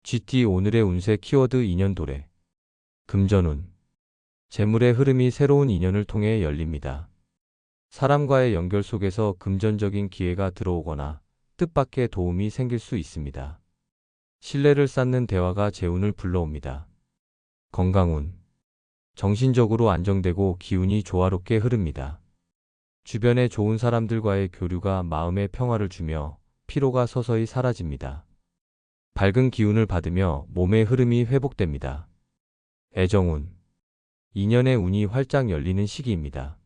GT 오늘의 운세 키워드 인연도래. 금전운. 재물의 흐름이 새로운 인연을 통해 열립니다. 사람과의 연결 속에서 금전적인 기회가 들어오거나 뜻밖의 도움이 생길 수 있습니다. 신뢰를 쌓는 대화가 재운을 불러옵니다. 건강운. 정신적으로 안정되고 기운이 조화롭게 흐릅니다. 주변의 좋은 사람들과의 교류가 마음의 평화를 주며 피로가 서서히 사라집니다. 밝은 기운을 받으며 몸의 흐름이 회복됩니다. 애정운. 인연의 운이 활짝 열리는 시기입니다.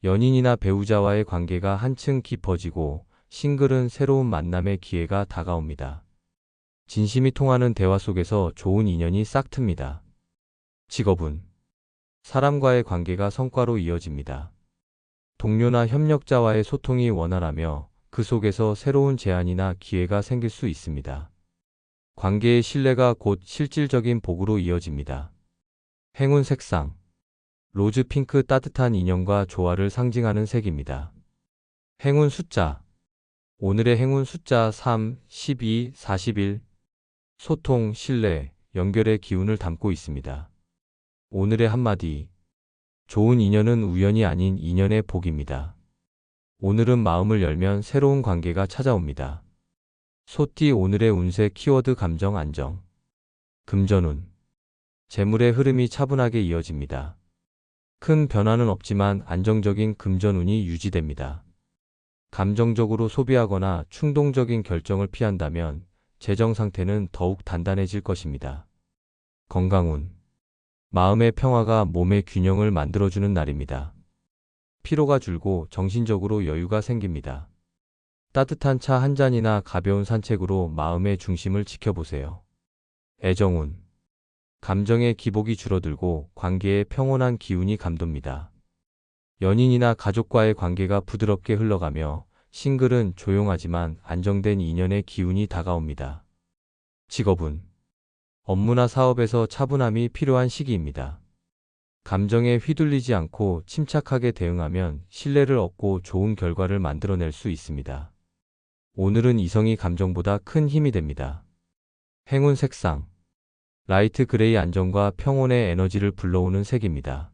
연인이나 배우자와의 관계가 한층 깊어지고 싱글은 새로운 만남의 기회가 다가옵니다. 진심이 통하는 대화 속에서 좋은 인연이 싹틉니다. 직업운. 사람과의 관계가 성과로 이어집니다. 동료나 협력자와의 소통이 원활하며 그 속에서 새로운 제안이나 기회가 생길 수 있습니다. 관계의 신뢰가 곧 실질적인 복으로 이어집니다. 행운 색상. 로즈 핑크 따뜻한 인연과 조화를 상징하는 색입니다. 행운 숫자. 오늘의 행운 숫자 3, 12, 41. 소통, 신뢰, 연결의 기운을 담고 있습니다. 오늘의 한마디. 좋은 인연은 우연이 아닌 인연의 복입니다. 오늘은 마음을 열면 새로운 관계가 찾아옵니다. 소띠 오늘의 운세 키워드 감정 안정. 금전운. 재물의 흐름이 차분하게 이어집니다. 큰 변화는 없지만 안정적인 금전운이 유지됩니다. 감정적으로 소비하거나 충동적인 결정을 피한다면 재정 상태는 더욱 단단해질 것입니다. 건강운. 마음의 평화가 몸의 균형을 만들어주는 날입니다. 피로가 줄고 정신적으로 여유가 생깁니다. 따뜻한 차 한 잔이나 가벼운 산책으로 마음의 중심을 지켜보세요. 애정운. 감정의 기복이 줄어들고 관계에 평온한 기운이 감돕니다. 연인이나 가족과의 관계가 부드럽게 흘러가며 싱글은 조용하지만 안정된 인연의 기운이 다가옵니다. 직업운. 업무나 사업에서 차분함이 필요한 시기입니다. 감정에 휘둘리지 않고 침착하게 대응하면 신뢰를 얻고 좋은 결과를 만들어낼 수 있습니다. 오늘은 이성이 감정보다 큰 힘이 됩니다. 행운 색상. 라이트 그레이 안정과 평온의 에너지를 불러오는 색입니다.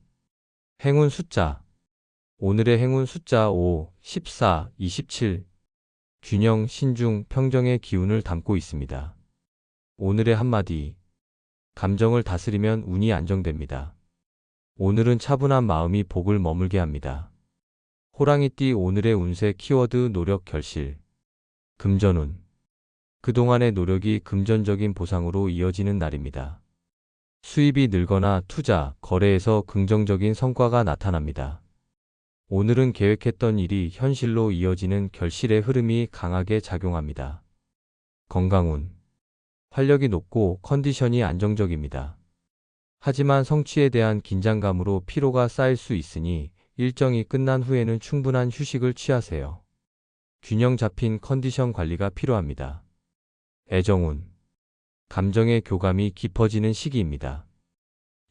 행운 숫자. 오늘의 행운 숫자 5, 14, 27. 균형, 신중, 평정의 기운을 담고 있습니다. 오늘의 한마디. 감정을 다스리면 운이 안정됩니다. 오늘은 차분한 마음이 복을 머물게 합니다. 호랑이띠 오늘의 운세 키워드 노력 결실. 금전운. 그동안의 노력이 금전적인 보상으로 이어지는 날입니다. 수입이 늘거나 투자, 거래에서 긍정적인 성과가 나타납니다. 오늘은 계획했던 일이 현실로 이어지는 결실의 흐름이 강하게 작용합니다. 건강운. 활력이 높고 컨디션이 안정적입니다. 하지만 성취에 대한 긴장감으로 피로가 쌓일 수 있으니 일정이 끝난 후에는 충분한 휴식을 취하세요. 균형 잡힌 컨디션 관리가 필요합니다. 애정운. 감정의 교감이 깊어지는 시기입니다.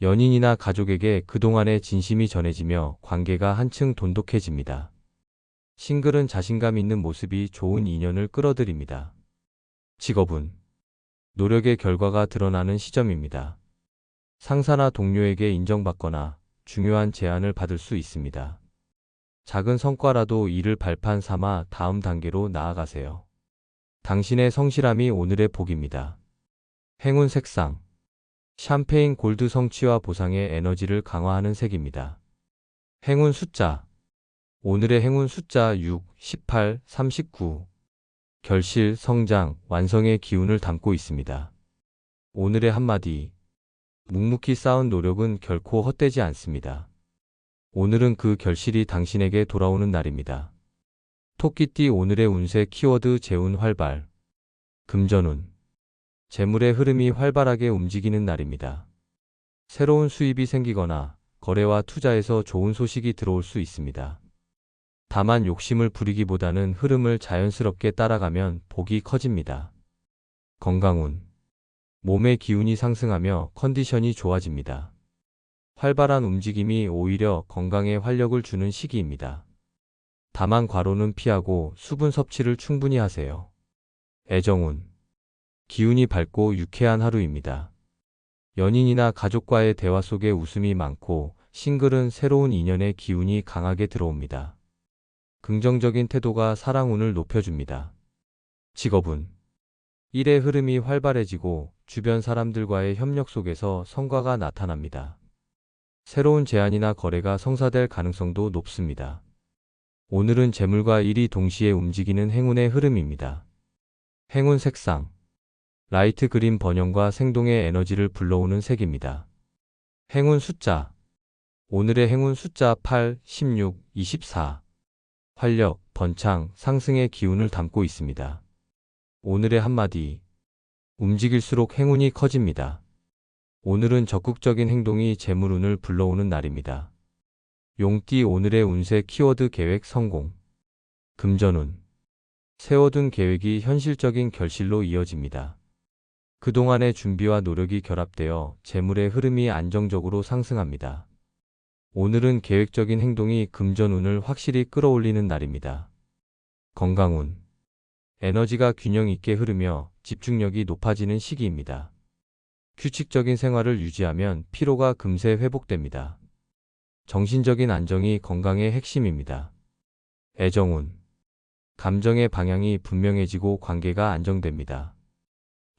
연인이나 가족에게 그동안의 진심이 전해지며 관계가 한층 돈독해집니다. 싱글은 자신감 있는 모습이 좋은 인연을 끌어들입니다. 직업운. 노력의 결과가 드러나는 시점입니다. 상사나 동료에게 인정받거나 중요한 제안을 받을 수 있습니다. 작은 성과라도 이를 발판 삼아 다음 단계로 나아가세요. 당신의 성실함이 오늘의 복입니다. 행운 색상. 샴페인 골드 성취와 보상의 에너지를 강화하는 색입니다. 행운 숫자. 오늘의 행운 숫자 6, 18, 39. 결실, 성장, 완성의 기운을 담고 있습니다. 오늘의 한마디. 묵묵히 쌓은 노력은 결코 헛되지 않습니다. 오늘은 그 결실이 당신에게 돌아오는 날입니다. 토끼띠 오늘의 운세 키워드 재운 활발. 금전운. 재물의 흐름이 활발하게 움직이는 날입니다. 새로운 수입이 생기거나 거래와 투자에서 좋은 소식이 들어올 수 있습니다. 다만 욕심을 부리기보다는 흐름을 자연스럽게 따라가면 복이 커집니다. 건강운. 몸의 기운이 상승하며 컨디션이 좋아집니다. 활발한 움직임이 오히려 건강에 활력을 주는 시기입니다. 다만 과로는 피하고 수분 섭취를 충분히 하세요. 애정운. 기운이 밝고 유쾌한 하루입니다. 연인이나 가족과의 대화 속에 웃음이 많고 싱글은 새로운 인연의 기운이 강하게 들어옵니다. 긍정적인 태도가 사랑운을 높여줍니다. 직업은 일의 흐름이 활발해지고 주변 사람들과의 협력 속에서 성과가 나타납니다. 새로운 제안이나 거래가 성사될 가능성도 높습니다. 오늘은 재물과 일이 동시에 움직이는 행운의 흐름입니다. 행운 색상 라이트 그린 번영과 생동의 에너지를 불러오는 색입니다. 행운 숫자 오늘의 행운 숫자 8, 16, 24 활력, 번창, 상승의 기운을 담고 있습니다. 오늘의 한마디 움직일수록 행운이 커집니다. 오늘은 적극적인 행동이 재물운을 불러오는 날입니다. 용띠 오늘의 운세 키워드 계획 성공 금전운 세워둔 계획이 현실적인 결실로 이어집니다. 그동안의 준비와 노력이 결합되어 재물의 흐름이 안정적으로 상승합니다. 오늘은 계획적인 행동이 금전운을 확실히 끌어올리는 날입니다. 건강운 에너지가 균형 있게 흐르며 집중력이 높아지는 시기입니다. 규칙적인 생활을 유지하면 피로가 금세 회복됩니다. 정신적인 안정이 건강의 핵심입니다. 애정운 감정의 방향이 분명해지고 관계가 안정됩니다.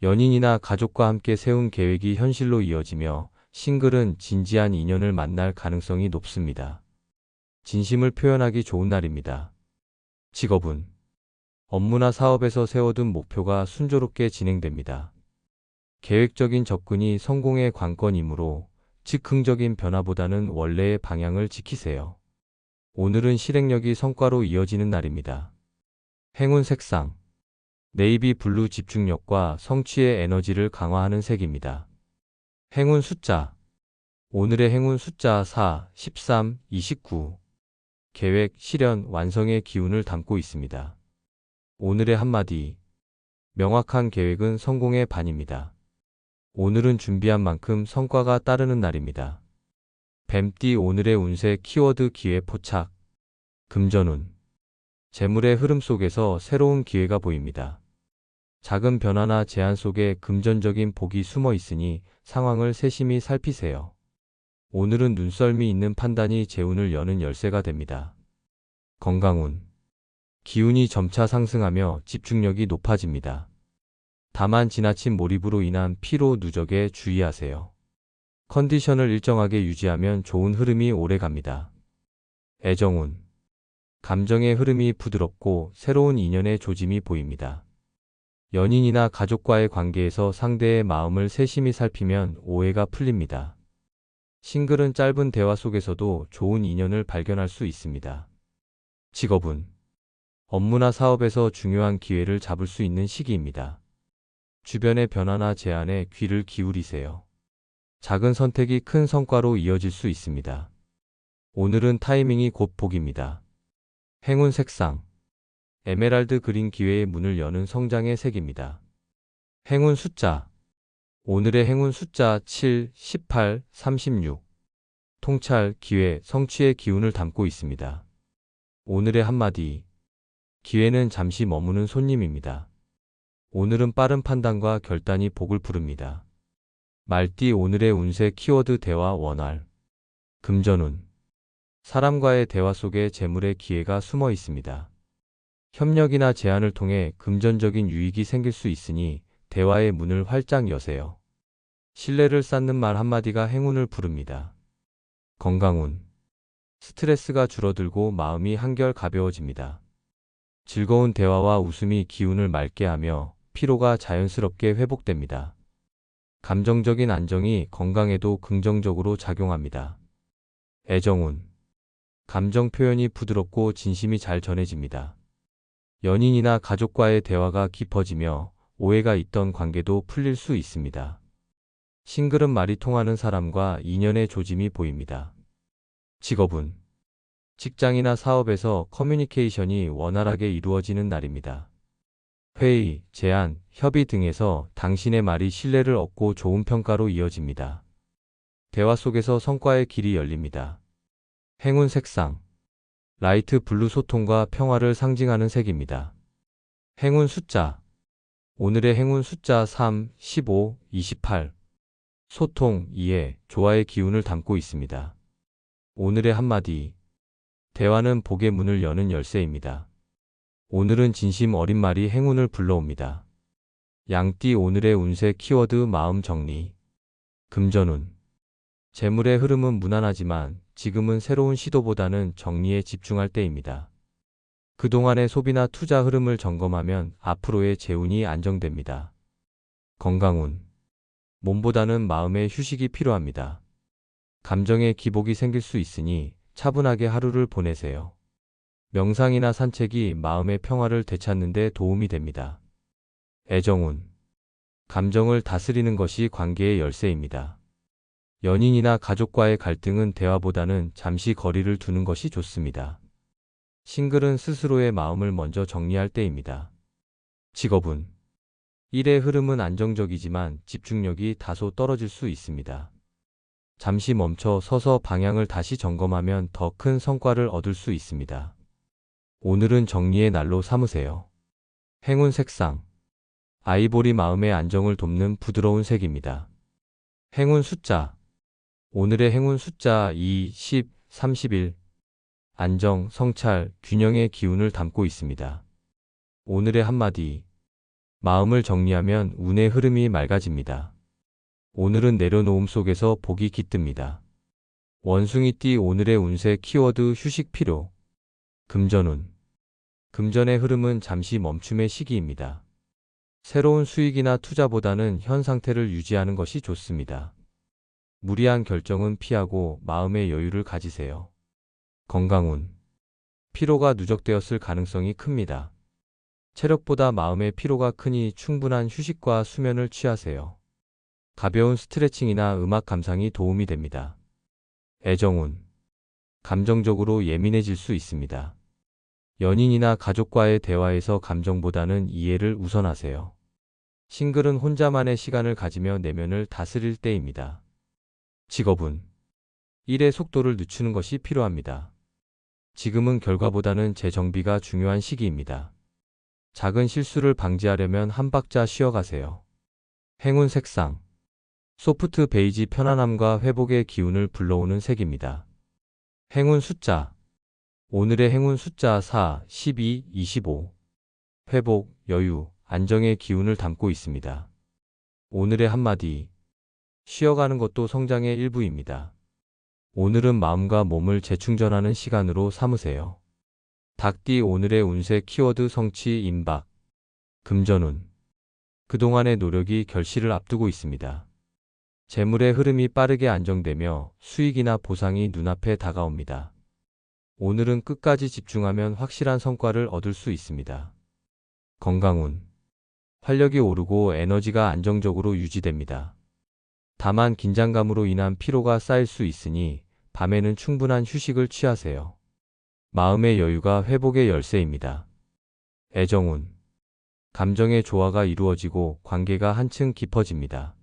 연인이나 가족과 함께 세운 계획이 현실로 이어지며 싱글은 진지한 인연을 만날 가능성이 높습니다. 진심을 표현하기 좋은 날입니다. 직업은 업무나 사업에서 세워둔 목표가 순조롭게 진행됩니다. 계획적인 접근이 성공의 관건이므로 즉흥적인 변화보다는 원래의 방향을 지키세요. 오늘은 실행력이 성과로 이어지는 날입니다. 행운 색상 네이비 블루 집중력과 성취의 에너지를 강화하는 색입니다. 행운 숫자 오늘의 행운 숫자 4, 13, 29 계획, 실현, 완성의 기운을 담고 있습니다. 오늘의 한마디 명확한 계획은 성공의 반입니다. 오늘은 준비한 만큼 성과가 따르는 날입니다. 뱀띠 오늘의 운세 키워드 기회 포착 금전운 재물의 흐름 속에서 새로운 기회가 보입니다. 작은 변화나 제한 속에 금전적인 복이 숨어 있으니 상황을 세심히 살피세요. 오늘은 눈썰미 있는 판단이 재운을 여는 열쇠가 됩니다. 건강운 기운이 점차 상승하며 집중력이 높아집니다. 다만 지나친 몰입으로 인한 피로 누적에 주의하세요. 컨디션을 일정하게 유지하면 좋은 흐름이 오래 갑니다. 애정운 감정의 흐름이 부드럽고 새로운 인연의 조짐이 보입니다. 연인이나 가족과의 관계에서 상대의 마음을 세심히 살피면 오해가 풀립니다. 싱글은 짧은 대화 속에서도 좋은 인연을 발견할 수 있습니다. 직업은 업무나 사업에서 중요한 기회를 잡을 수 있는 시기입니다. 주변의 변화나 제안에 귀를 기울이세요. 작은 선택이 큰 성과로 이어질 수 있습니다. 오늘은 타이밍이 곧 복입니다. 행운 색상 에메랄드 그린 기회의 문을 여는 성장의 색입니다. 행운 숫자 오늘의 행운 숫자 7, 18, 36 통찰, 기회, 성취의 기운을 담고 있습니다. 오늘의 한마디 기회는 잠시 머무는 손님입니다. 오늘은 빠른 판단과 결단이 복을 부릅니다. 말띠 오늘의 운세 키워드 대화 원활 금전운 사람과의 대화 속에 재물의 기회가 숨어 있습니다. 협력이나 제안을 통해 금전적인 유익이 생길 수 있으니 대화의 문을 활짝 여세요. 신뢰를 쌓는 말 한마디가 행운을 부릅니다. 건강운 스트레스가 줄어들고 마음이 한결 가벼워집니다. 즐거운 대화와 웃음이 기운을 맑게 하며 피로가 자연스럽게 회복됩니다. 감정적인 안정이 건강에도 긍정적으로 작용합니다. 애정운 감정 표현이 부드럽고 진심이 잘 전해집니다. 연인이나 가족과의 대화가 깊어지며 오해가 있던 관계도 풀릴 수 있습니다. 싱글은 말이 통하는 사람과 인연의 조짐이 보입니다. 직업은 직장이나 사업에서 커뮤니케이션이 원활하게 이루어지는 날입니다. 회의, 제안, 협의 등에서 당신의 말이 신뢰를 얻고 좋은 평가로 이어집니다. 대화 속에서 성과의 길이 열립니다. 행운 색상 라이트 블루 소통과 평화를 상징하는 색입니다. 행운 숫자 오늘의 행운 숫자 3, 15, 28. 소통, 이해, 조화의 기운을 담고 있습니다. 오늘의 한마디. 대화는 복의 문을 여는 열쇠입니다. 오늘은 진심 어린 말이 행운을 불러옵니다. 양띠 오늘의 운세 키워드 마음 정리. 금전운. 재물의 흐름은 무난하지만 지금은 새로운 시도보다는 정리에 집중할 때입니다. 그동안의 소비나 투자 흐름을 점검하면 앞으로의 재운이 안정됩니다. 건강운. 몸보다는 마음의 휴식이 필요합니다. 감정의 기복이 생길 수 있으니 차분하게 하루를 보내세요. 명상이나 산책이 마음의 평화를 되찾는 데 도움이 됩니다. 애정운. 감정을 다스리는 것이 관계의 열쇠입니다. 연인이나 가족과의 갈등은 대화보다는 잠시 거리를 두는 것이 좋습니다. 싱글은 스스로의 마음을 먼저 정리할 때입니다. 직업운. 일의 흐름은 안정적이지만 집중력이 다소 떨어질 수 있습니다. 잠시 멈춰 서서 방향을 다시 점검하면 더 큰 성과를 얻을 수 있습니다. 오늘은 정리의 날로 삼으세요. 행운 색상. 아이보리 마음의 안정을 돕는 부드러운 색입니다. 행운 숫자. 오늘의 행운 숫자 2, 10, 31. 안정, 성찰, 균형의 기운을 담고 있습니다. 오늘의 한마디. 마음을 정리하면 운의 흐름이 맑아집니다. 오늘은 내려놓음 속에서 복이 깃듭니다. 원숭이띠 오늘의 운세 키워드 휴식 필요. 금전운. 금전의 흐름은 잠시 멈춤의 시기입니다. 새로운 수익이나 투자보다는 현 상태를 유지하는 것이 좋습니다. 무리한 결정은 피하고 마음의 여유를 가지세요. 건강운. 피로가 누적되었을 가능성이 큽니다. 체력보다 마음의 피로가 크니 충분한 휴식과 수면을 취하세요. 가벼운 스트레칭이나 음악 감상이 도움이 됩니다. 애정운. 감정적으로 예민해질 수 있습니다. 연인이나 가족과의 대화에서 감정보다는 이해를 우선하세요. 싱글은 혼자만의 시간을 가지며 내면을 다스릴 때입니다. 직업운. 일의 속도를 늦추는 것이 필요합니다. 지금은 결과보다는 재정비가 중요한 시기입니다. 작은 실수를 방지하려면 한 박자 쉬어가세요. 행운 색상. 소프트 베이지 편안함과 회복의 기운을 불러오는 색입니다. 행운 숫자. 오늘의 행운 숫자 4, 12, 25. 회복, 여유, 안정의 기운을 담고 있습니다. 오늘의 한마디. 쉬어가는 것도 성장의 일부입니다. 오늘은 마음과 몸을 재충전하는 시간으로 삼으세요. 닭띠 오늘의 운세 키워드 성취 임박. 금전운. 그동안의 노력이 결실을 앞두고 있습니다. 재물의 흐름이 빠르게 안정되며 수익이나 보상이 눈앞에 다가옵니다. 오늘은 끝까지 집중하면 확실한 성과를 얻을 수 있습니다. 건강운. 활력이 오르고 에너지가 안정적으로 유지됩니다. 다만 긴장감으로 인한 피로가 쌓일 수 있으니 밤에는 충분한 휴식을 취하세요. 마음의 여유가 회복의 열쇠입니다. 애정운. 감정의 조화가 이루어지고 관계가 한층 깊어집니다.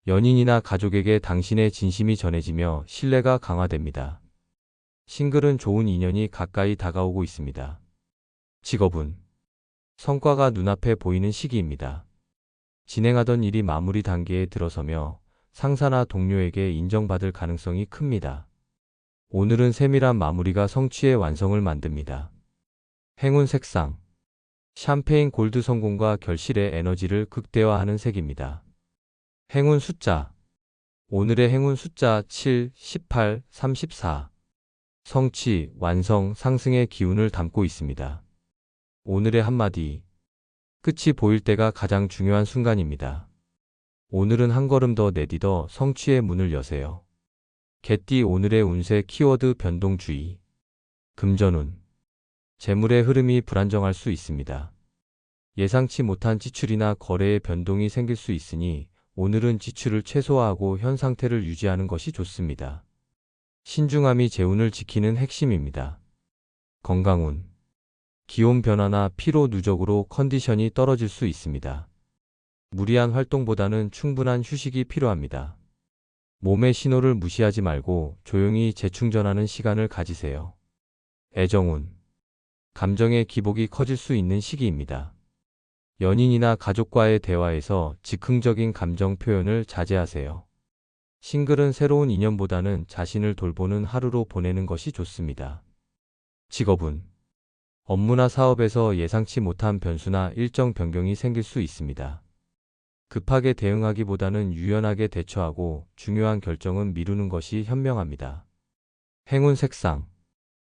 연인이나 가족에게 당신의 진심이 전해지며 신뢰가 강화됩니다. 싱글은 좋은 인연이 가까이 다가오고 있습니다. 직업운. 성과가 눈앞에 보이는 시기입니다. 진행하던 일이 마무리 단계에 들어서며 상사나 동료에게 인정받을 가능성이 큽니다. 오늘은 세밀한 마무리가 성취의 완성을 만듭니다. 행운 색상. 샴페인 골드 성공과 결실의 에너지를 극대화하는 색입니다. 행운 숫자. 오늘의 행운 숫자 7, 18, 34. 성취, 완성, 상승의 기운을 담고 있습니다. 오늘의 한마디. 끝이 보일 때가 가장 중요한 순간입니다. 오늘은 한 걸음 더 내디뎌 성취의 문을 여세요. 개띠 오늘의 운세 키워드 변동주의. 금전운. 재물의 흐름이 불안정할 수 있습니다. 예상치 못한 지출이나 거래의 변동이 생길 수 있으니 오늘은 지출을 최소화하고 현 상태를 유지하는 것이 좋습니다. 신중함이 재운을 지키는 핵심입니다. 건강운. 기온 변화나 피로 누적으로 컨디션이 떨어질 수 있습니다. 무리한 활동보다는 충분한 휴식이 필요합니다. 몸의 신호를 무시하지 말고 조용히 재충전하는 시간을 가지세요. 애정운. 감정의 기복이 커질 수 있는 시기입니다. 연인이나 가족과의 대화에서 즉흥적인 감정 표현을 자제하세요. 싱글은 새로운 인연보다는 자신을 돌보는 하루로 보내는 것이 좋습니다. 직업은 업무나 사업에서 예상치 못한 변수나 일정 변경이 생길 수 있습니다. 급하게 대응하기보다는 유연하게 대처하고 중요한 결정은 미루는 것이 현명합니다. 행운 색상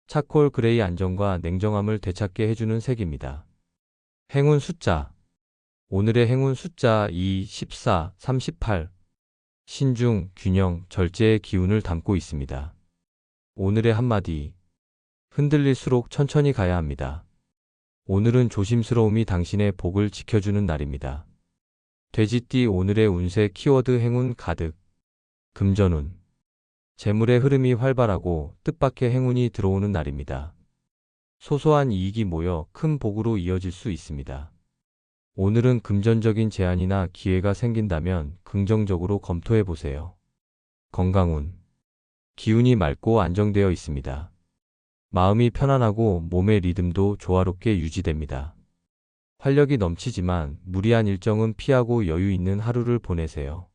차콜 그레이 안정과 냉정함을 되찾게 해주는 색입니다. 행운 숫자 오늘의 행운 숫자 2, 14, 38 신중, 균형, 절제의 기운을 담고 있습니다. 오늘의 한마디 흔들릴수록 천천히 가야 합니다. 오늘은 조심스러움이 당신의 복을 지켜주는 날입니다. 돼지띠 오늘의 운세 키워드 행운 가득 금전운 재물의 흐름이 활발하고 뜻밖의 행운이 들어오는 날입니다. 소소한 이익이 모여 큰 복으로 이어질 수 있습니다. 오늘은 금전적인 제한이나 기회가 생긴다면 긍정적으로 검토해 보세요. 건강운 기운이 맑고 안정되어 있습니다. 마음이 편안하고 몸의 리듬도 조화롭게 유지됩니다. 활력이 넘치지만 무리한 일정은 피하고 여유 있는 하루를 보내세요.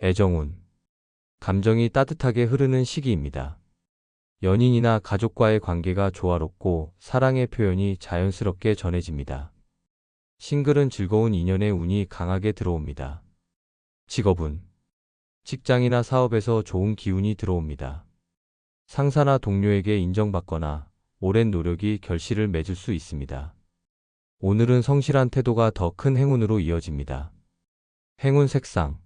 애정운 감정이 따뜻하게 흐르는 시기입니다. 연인이나 가족과의 관계가 조화롭고 사랑의 표현이 자연스럽게 전해집니다. 싱글은 즐거운 인연의 운이 강하게 들어옵니다. 직업은 직장이나 사업에서 좋은 기운이 들어옵니다. 상사나 동료에게 인정받거나 오랜 노력이 결실을 맺을 수 있습니다. 오늘은 성실한 태도가 더 큰 행운으로 이어집니다. 행운 색상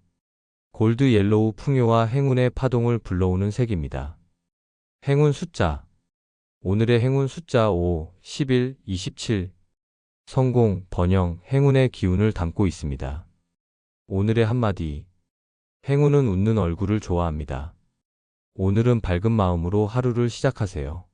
골드 옐로우 풍요와 행운의 파동을 불러오는 색입니다. 행운 숫자 오늘의 행운 숫자 5, 11, 27 성공, 번영, 행운의 기운을 담고 있습니다. 오늘의 한마디 행운은 웃는 얼굴을 좋아합니다. 오늘은 밝은 마음으로 하루를 시작하세요.